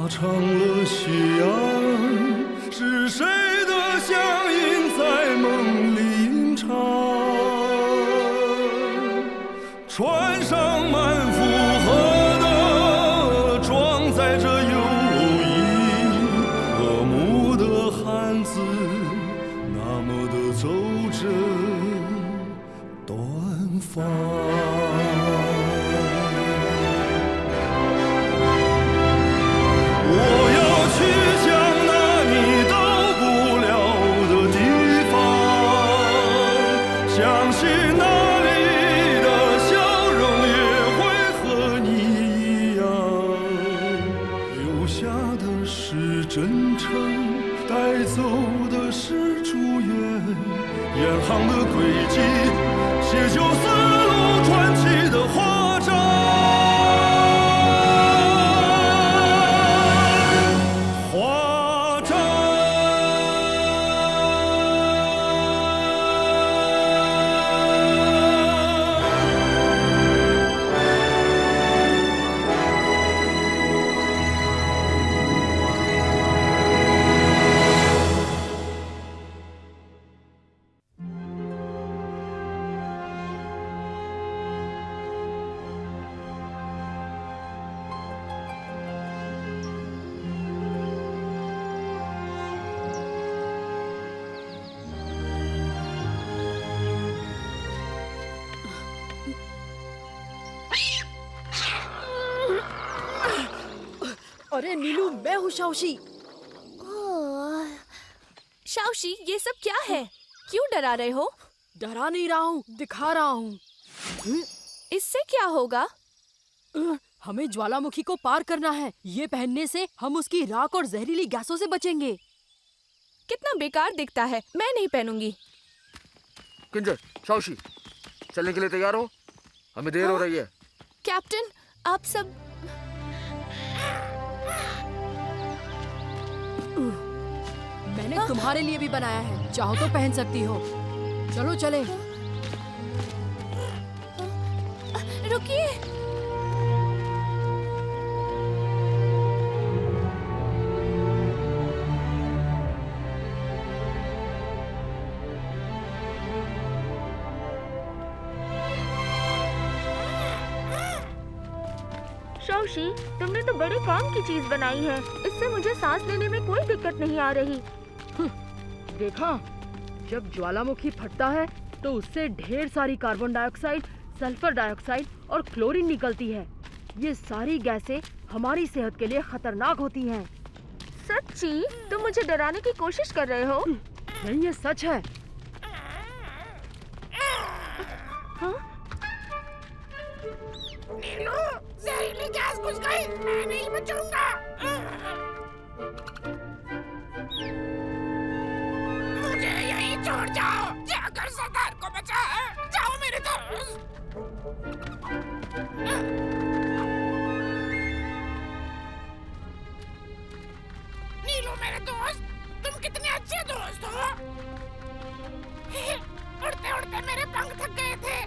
成了夕阳，是谁的响应在梦里吟唱？船上满负荷的装载着友谊，和睦的汉字，那么的走着短发。真诚带走的是祝愿，远航的轨迹写就丝路传奇的华章。华章。अरे नीलू, मैं हूँ शाओशी। शाओशी, ये सब क्या है? क्यों डरा रहे हो? डरा नहीं रहा हूँ, दिखा रहा हूँ। इससे क्या होगा? हमें ज्वालामुखी को पार करना है। ये पहनने से हम उसकी राख और जहरीली गैसों से बचेंगे। कितना बेकार दिखता है, मैं नहीं पहनूंगी। किंजर, शाओशी, चलने के लिए तैयार हो? हमें देर हो रही है। कैप्टन, आप सब मैंने तुम्हारे लिए भी बनाया है, चाहो तो पहन सकती हो। चलो चले। रुकिए। शाओशी, तुमने तो बड़े काम की चीज बनाई है। इससे मुझे सांस लेने में कोई दिक्कत नहीं आ रही। देखा, जब ज्वालामुखी फटता है तो उससे ढेर सारी कार्बन डाइऑक्साइड, सल्फर डाइऑक्साइड और क्लोरीन निकलती है। ये सारी गैसें हमारी सेहत के लिए खतरनाक होती हैं। सच्ची? तुम मुझे डराने की कोशिश कर रहे हो? नहीं, ये सच है। हाँ? नीलू, जहरीली गैस घुस गई, मैं नहीं बचूंगा। मुझे यहीं छोड़ जाओ, जाकर सरदार को बचाओ। जाओ मेरे दोस्त। नीलू मेरे दोस्त, तुम कितने अच्छे दोस्त हो। उड़ते उड़ते मेरे पंख थक गए थे।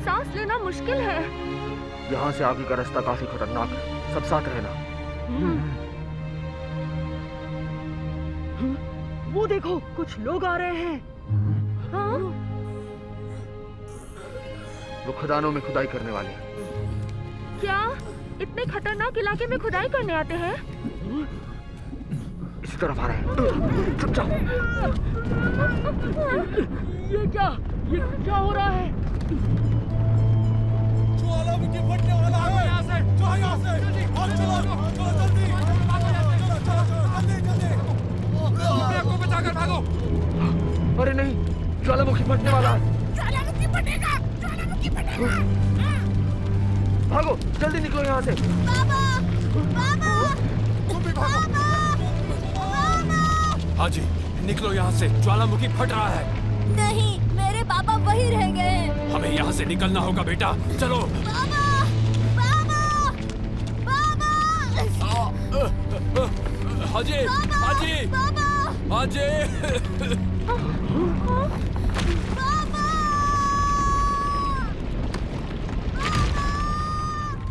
सांस लेना मुश्किल है। यहाँ से आगे का रास्ता काफी खतरनाक है, सब साथ रहना। वो देखो, कुछ लोग आ रहे हैं। हाँ? वो खदानों में खुदाई करने वाले। क्या इतने खतरनाक इलाके में खुदाई करने आते हैं? इसी तरफ आ रहे हैं। चुप जाओ। ये क्या हो रहा है? ज्वालामुखी फटने वाला है। यहाँ से, चलो यहाँ से। चलो जल्दी। को बचाकर भागो। अरे नहीं, ज्वालामुखी फटने वाला है। ज्वालामुखी फटेगा, ज्वालामुखी फटेगा। भागो, जल्दी निकलो यहाँ से। तुम भी भागो। हाँ जी, निकलो यहाँ से, ज्वालामुखी फट रहा है। नहीं, मेरे पापा वहीं रह गए हैं। हमें यहाँ से निकलना होगा बेटा, चलो। पापा! हाजी हाजी हाजी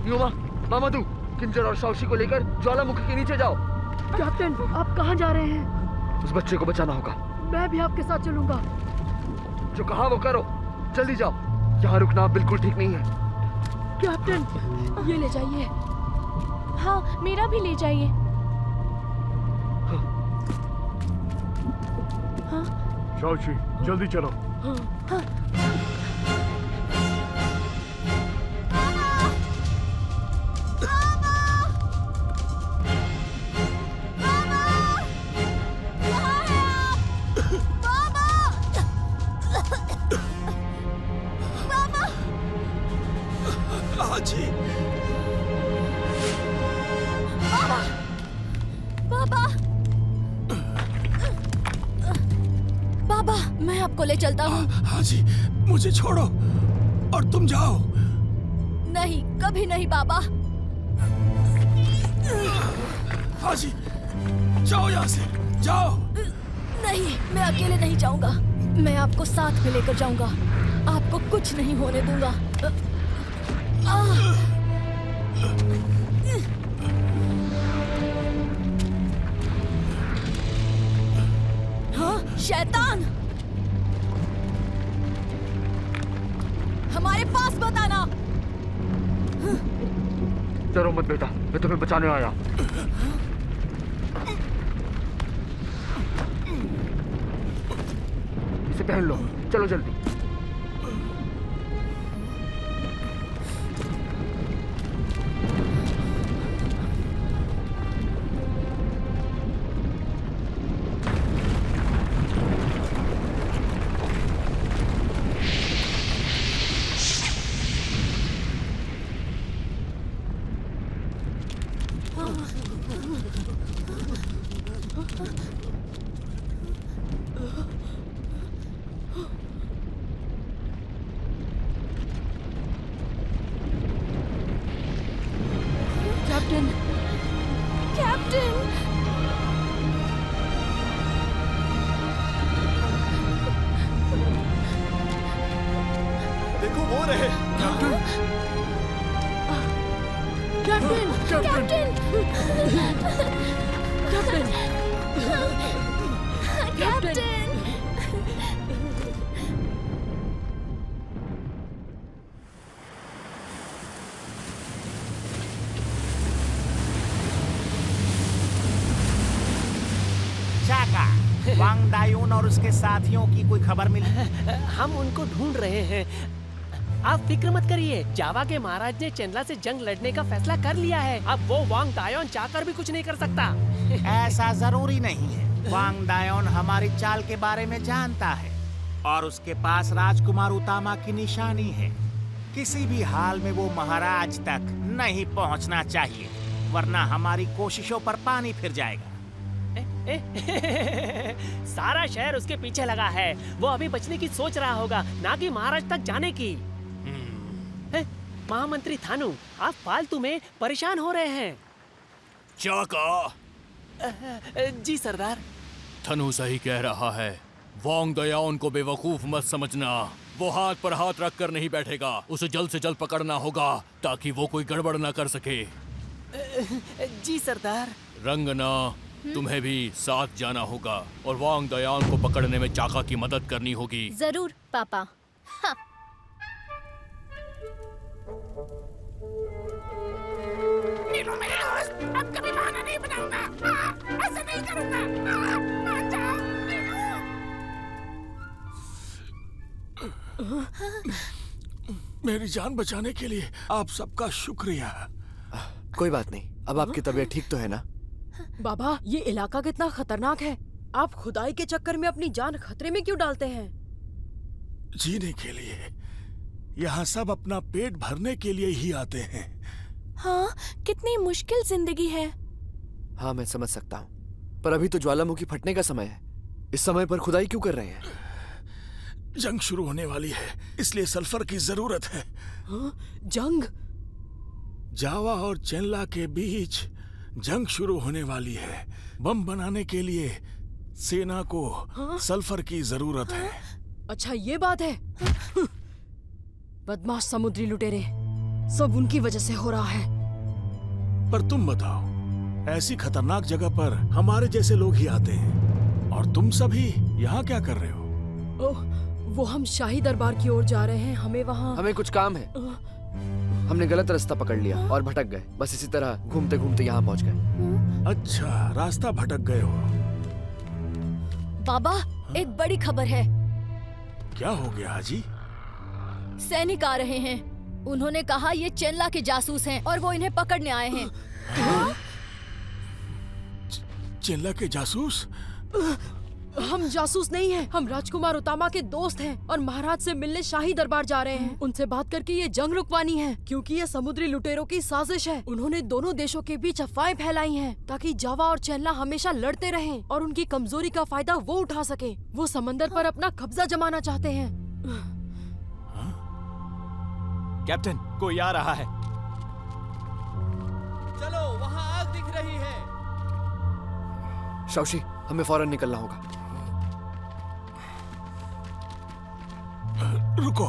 युमा, मामादू, किंजर और शाओशी को लेकर ज्वालामुखी के नीचे जाओ। कैप्टन, आप कहाँ जा रहे हैं? उस बच्चे को बचाना होगा। मैं भी आपके साथ चलूंगा। जो कहा वो करो, जल्दी जाओ। यहाँ रुकना बिल्कुल ठीक नहीं है। कैप्टन, ये ले जाइए। हाँ, मेरा भी ले जाइए। शाओशी, जल्दी चलो। हाजी पापा, पापा, मैं आपको ले चलता हूँ। हाजी, मुझे छोड़ो और तुम जाओ। नहीं, कभी नहीं पापा। हाजी, जाओ यहाँ से, जाओ। नहीं, मैं अकेले नहीं जाऊंगा। मैं आपको साथ में लेकर जाऊंगा। आपको कुछ नहीं होने दूंगा। हाँ, शैतान, हमारे पास मत आना। डरो मत बेटा, मैं तुम्हें बचाने आया। इसे पहन लो, चलो जल्दी। कैप्टन, कैप्टन, देखो वो रहे। Captain, captain, captain, captain, captain. चाका, वांग डायोन और उसके साथियों की कोई खबर मिली? हम उनको ढूंढ रहे हैं। आप फिक्र मत करिए, जावा के महाराज ने चेनला से जंग लड़ने का फैसला कर लिया है। अब वो वांग डायोन चाहकर भी कुछ नहीं कर सकता। ऐसा जरूरी नहीं है। वांग डायोन हमारी चाल के बारे में जानता है और उसके पास राजकुमार उतामा की निशानी है। किसी भी हाल में वो महाराज तक नहीं पहुंचना चाहिए, वरना हमारी कोशिशों पर पानी फिर जाएगा। सारा शहर उसके पीछे लगा है। वो अभी बचने की सोच रहा होगा, ना कि महाराज तक जाने की। महामंत्री थानू, आप फालतू में परेशान हो रहे हैं। चाका, जी सरदार। थनु सही कह रहा है। वांग दयाओन को बेवकूफ मत समझना। वो हाथ पर हाथ रख कर नहीं बैठेगा। उसे जल्द से जल्द पकड़ना होगा ताकि वो कोई गड़बड़ ना कर सके। जी सरदार। रंगना, तुम्हें भी साथ जाना होगा और वांग दयाओन को पकड़ने में चाका की मदद करनी होगी। जरूर पापा। हाँ। नीलू मेरे दोस्त, अब कभी बहाना नहीं बनाऊंगा। ऐसा नहीं करूंगा। मान जाओ, मेरी जान बचाने के लिए आप सबका शुक्रिया। कोई बात नहीं, अब आपकी तबीयत ठीक तो है ना? बाबा, ये इलाका कितना खतरनाक है। आप खुदाई के चक्कर में अपनी जान खतरे में क्यों डालते हैं? जीने के लिए। यहाँ सब अपना पेट भरने के लिए ही आते हैं। हाँ, कितनी मुश्किल जिंदगी है। हाँ, मैं समझ सकता हूँ, पर अभी तो ज्वालामुखी फटने का समय है। इस समय पर खुदाई क्यों कर रहे हैं? जंग शुरू होने वाली है, इसलिए सल्फर की जरूरत है। जंग? जावा और चेनला के बीच जंग शुरू होने वाली है। बम बनाने के लिए सेना को सल्फर की जरूरत है। अच्छा ये बात है। बदमाश समुद्री लुटेरे, सब उनकी वजह से हो रहा है। पर तुम बताओ, ऐसी खतरनाक जगह पर हमारे जैसे लोग ही आते हैं, और तुम सभी यहाँ क्या कर रहे हो? ओह, वो हम शाही दरबार की ओर जा रहे हैं। हमें वहाँ हमें कुछ काम है। हमने गलत रास्ता पकड़ लिया और भटक गए। बस इसी तरह घूमते घूमते यहाँ पहुँच गए। अच्छा, रास्ता भटक गए हो। बाबा, एक बड़ी खबर है। क्या हो गया हाजी? सैनिक आ रहे हैं। उन्होंने कहा ये चेनला के जासूस हैं और वो इन्हें पकड़ने आए हैं। चेनला के जासूस? हम जासूस नहीं हैं। हम राजकुमार उतामा के दोस्त हैं और महाराज से मिलने शाही दरबार जा रहे हैं। उनसे बात करके ये जंग रुकवानी है, क्योंकि ये समुद्री लुटेरों की साजिश है। उन्होंने दोनों देशों के बीच अफवाहें फैलाई हैं ताकि जावा और चेनला हमेशा लड़ते रहें और उनकी कमजोरी का फायदा वो उठा सके। वो समंदर पर अपना कब्जा जमाना चाहते हैं। कैप्टन, कोई आ रहा है। चलो, वहाँ आग दिख रही है। शाओशी, हमें फौरन निकलना होगा। रुको।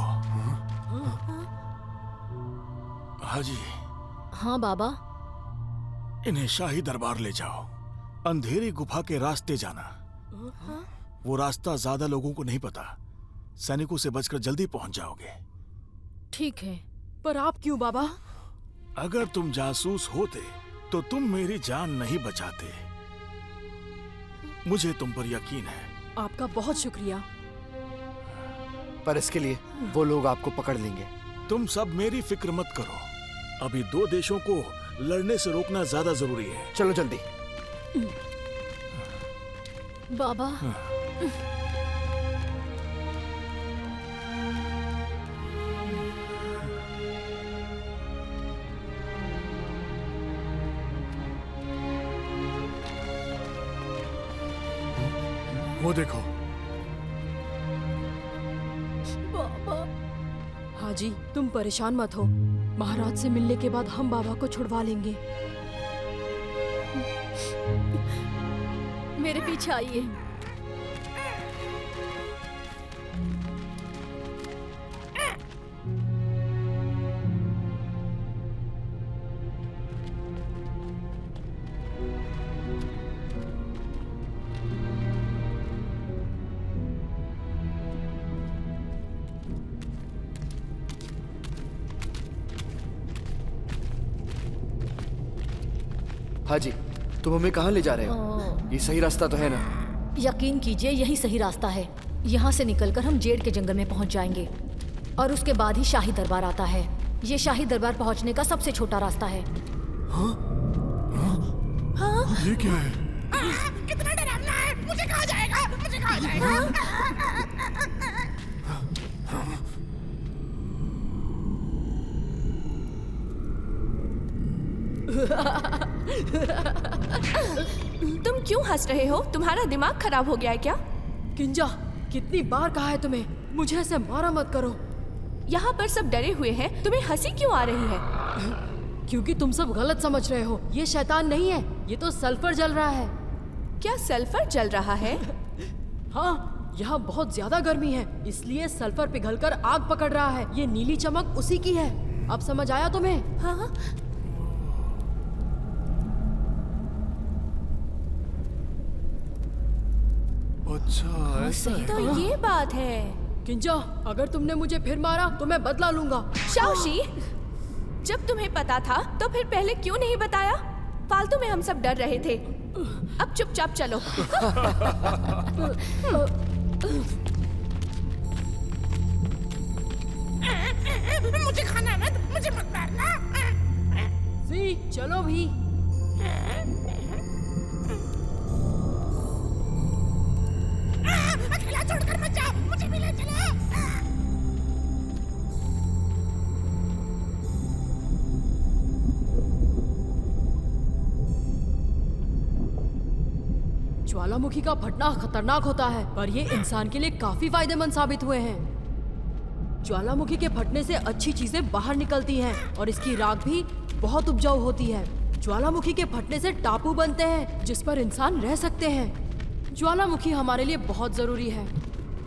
हाजी। हाँ बाबा। इन्हें शाही दरबार ले जाओ। अंधेरी गुफा के रास्ते जाना। वो रास्ता ज्यादा लोगों को नहीं पता। सैनिकों से बचकर जल्दी पहुंच जाओगे। ठीक है, पर आप क्यों बाबा? अगर तुम जासूस होते तो तुम मेरी जान नहीं बचाते। मुझे तुम पर यकीन है। आपका बहुत शुक्रिया। पर इसके लिए वो लोग आपको पकड़ लेंगे। तुम सब मेरी फिक्र मत करो। अभी दो देशों को लड़ने से रोकना ज्यादा जरूरी है। चलो जल्दी। बाबा। वो देखो। बाबा। हाजी, तुम परेशान मत हो। महाराज से मिलने के बाद हम बाबा को छुड़वा लेंगे। मेरे पीछे आइए। हाजी, तुम हमें कहाँ ले जा रहे हो? ये सही रास्ता तो है ना? यकीन कीजिए, यही सही रास्ता है। यहाँ से निकलकर हम जेड के जंगल में पहुँच जाएंगे और उसके बाद ही शाही दरबार आता है। ये शाही दरबार पहुँचने का सबसे छोटा रास्ता है। हाँ? ये क्या है? कितना डरावना है। मुझे कहाँ जाएगा? मुझे कहाँ जाएगा? तुम क्यों हंस रहे हो? तुम्हारा दिमाग खराब हो गया है क्या? किंजा, कितनी बार कहा है तुम्हें, मुझे ऐसे मारा मत करो। यहाँ पर सब डरे हुए हैं, तुम्हें हंसी क्यों आ रही है? क्योंकि तुम सब गलत समझ रहे हो। ये शैतान नहीं है, ये तो सल्फर जल रहा है। क्या सल्फर जल रहा है? हाँ, यहाँ बहुत ज्यादा गर्मी है, इसलिए सल्फर पिघलकर आग पकड़ रहा है। ये नीली चमक उसी की है। अब समझ आया तुम्हें? हाँ। अच्छा, ऐसा है। तो ये बात है। किंजा, अगर तुमने मुझे फिर मारा तो मैं बदला लूंगा। शाओशी, जब तुम्हें पता था तो फिर पहले क्यों नहीं बताया? फालतू में हम सब डर रहे थे। अब चुपचाप चलो। मुझे खाना मत, मुझे मत मारना। जी, चलो भी। अकेला छोड़कर मत जाओ, मुझे भी ले चलो। ज्वालामुखी का फटना खतरनाक होता है, पर ये इंसान के लिए काफी फायदेमंद साबित हुए हैं। ज्वालामुखी के फटने से अच्छी चीजें बाहर निकलती हैं और इसकी राख भी बहुत उपजाऊ होती है। ज्वालामुखी के फटने से टापू बनते हैं जिस पर इंसान रह सकते हैं। ज्वालामुखी हमारे लिए बहुत जरूरी है।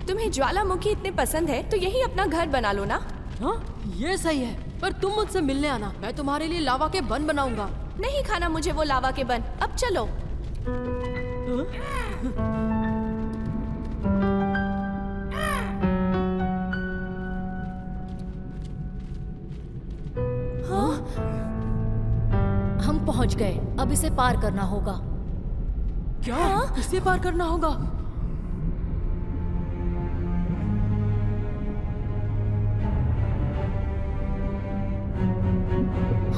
तुम्हें ज्वालामुखी इतने पसंद है तो यही अपना घर बना लो ना। हाँ, ये सही है, पर तुम मुझसे मिलने आना, मैं तुम्हारे लिए लावा के बन बनाऊंगा। नहीं खाना मुझे वो लावा के बन, अब चलो। हम पहुंच गए, अब इसे पार करना होगा। क्या? इसे पार करना होगा?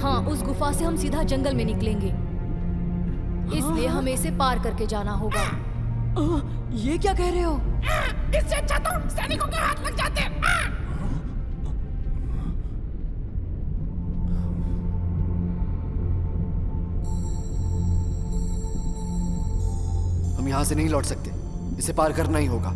हाँ, उस गुफा से हम सीधा जंगल में निकलेंगे, इसलिए हमें इसे पार करके जाना होगा। ये क्या कह रहे हो? इससे अच्छा तो सैनिकों के हाथ लग जाते। हम यहाँ से नहीं लौट सकते, इसे पार करना ही होगा।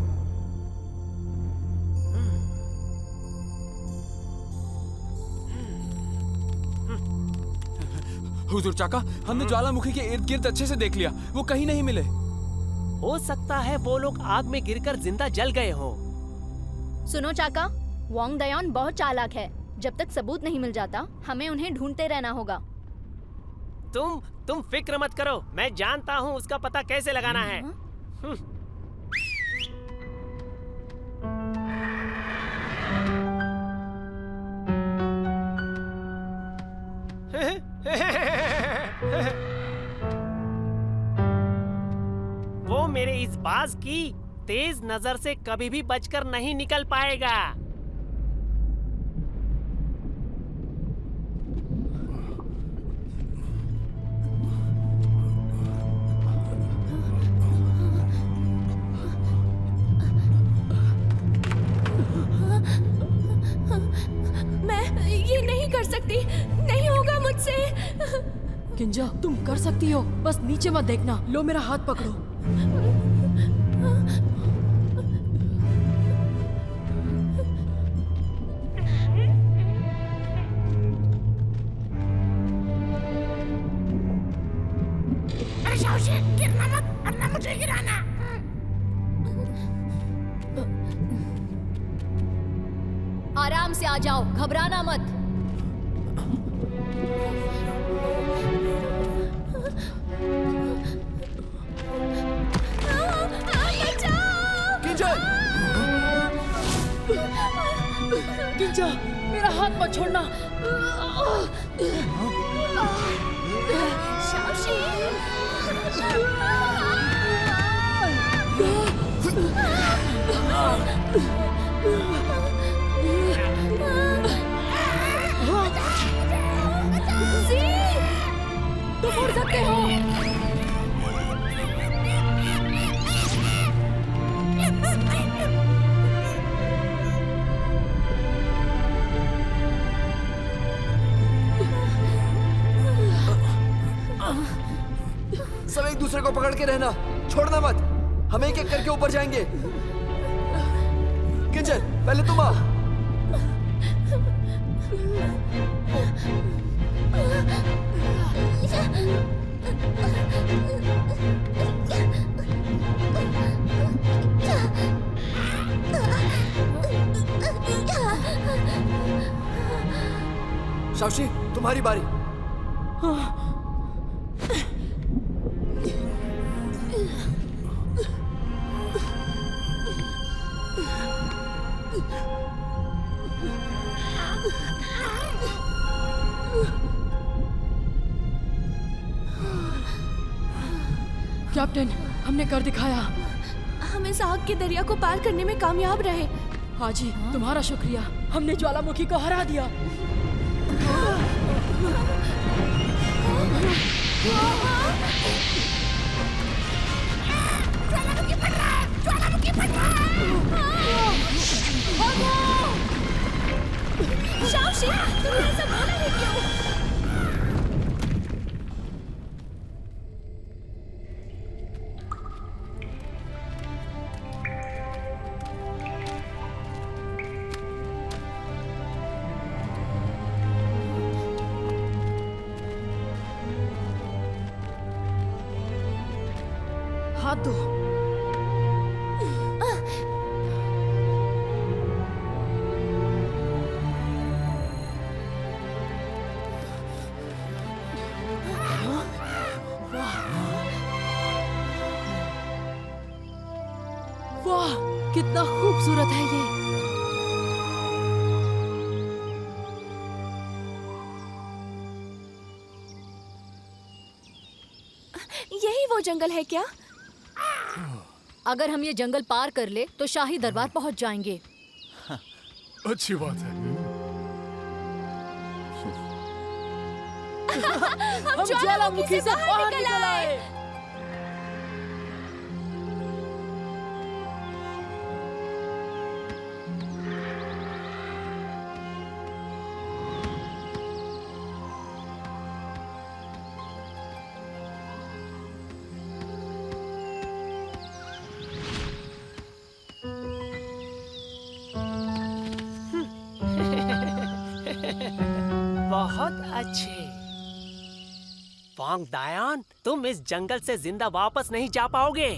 हुजूर चाका, हमने ज्वालामुखी के इर्द गिर्द अच्छे से देख लिया, वो कहीं नहीं मिले। हो सकता है वो लोग आग में गिरकर जिंदा जल गए हो। सुनो चाका, वांग दयान बहुत चालाक है। जब तक सबूत नहीं मिल जाता हमें उन्हें ढूंढते रहना होगा। तुम फिक्र मत करो, मैं जानता हूँ उसका पता कैसे लगाना है। वो मेरे इस बाज की तेज नजर से कभी भी बचकर नहीं निकल पाएगा। मैं ये नहीं कर सकती, नहीं होगा मुझसे। किंजा, तुम कर सकती हो, बस नीचे मत देखना। लो मेरा हाथ पकड़ो। अरे शाओशी, गिरना मत, वरना मुझे गिराना। आराम से आ जाओ, घबराना मत। किंजा, मेरा हाथ मत छोड़ना। शाओशी। तुम उड़ सकते हो। सब एक दूसरे को पकड़ के रहना, छोड़ना मत। हम एक एक करके ऊपर जाएंगे। किंजल, पहले तुम आ। शाओशी, तुम्हारी बारी। कैप्टन, हमने कर दिखाया। हम इस आग के दरिया को पार करने में कामयाब रहे। हाजी, तुम्हारा शुक्रिया, हमने ज्वालामुखी को हरा दिया। ज्वालामुखी फट रहा है, ज्वालामुखी फट रहा है। शाओशी, तुमने ऐसा बोला ही क्यों? हाथ दो। वाह, कितना खूबसूरत है ये। यही वो जंगल है क्या? अगर हम ये जंगल पार कर ले तो शाही दरबार पहुंच जाएंगे। अच्छी बात है। हम ज्वालामुखी से बाहर निकल आए। बहुत अच्छे। वांग दायान, तुम इस जंगल से जिंदा वापस नहीं जा पाओगे।